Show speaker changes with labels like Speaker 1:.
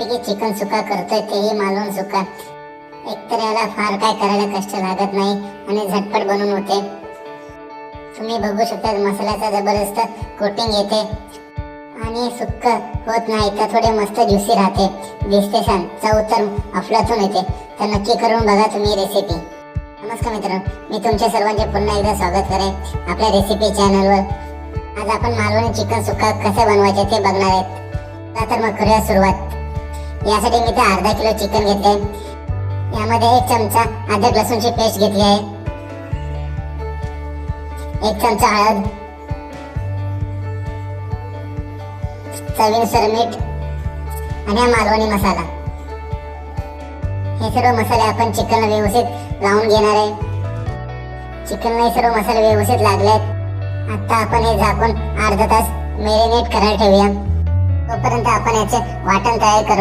Speaker 1: मस्तपैकी चिकन सुका करतोय, तेही मालवण सुका। एकतर याला फार काय करायला कष्ट लागत नाही आणि झटपट बनवून होते। तुम्ही बघू शकता मसाल्याचा जबरदस्त कोटिंग येते आणि सुक्क होत नाही, तर थोडे मस्त ज्युसी राहते। दिसते छान, चव तर अफलातून येते। तर नक्की करून बघा तुम्ही रेसिपी। नमस्कार मित्रांनो, मी तुमच्या सर्वांचे पुन्हा एकदा स्वागत करेन आपल्या रेसिपी चॅनलवर। आज आपण मालवणी चिकन सुक्का कसे बनवायचे ते बघणार आहेत। तर मग करूया सुरुवात। यासाठी मी ते अर्धा किलो चिकन घेतले। यामध्ये 1 चमचा अद्रक लसूणची पेस्ट घेतली आहे, 1 चमचा हळद, चवीनुसार मीठ आणि हा मालवणी मसाला। हे सर्व मसाले आपण चिकनला व्यवस्थित लावून घेणार आहे। चिकनला हे सर्व मसाले व्यवस्थित लागलेत। आता आपण हे झाकून अर्धा तास मॅरिनेट करायला ठेवूया। तोपर्यंत आपण याचे वाटण तयार करून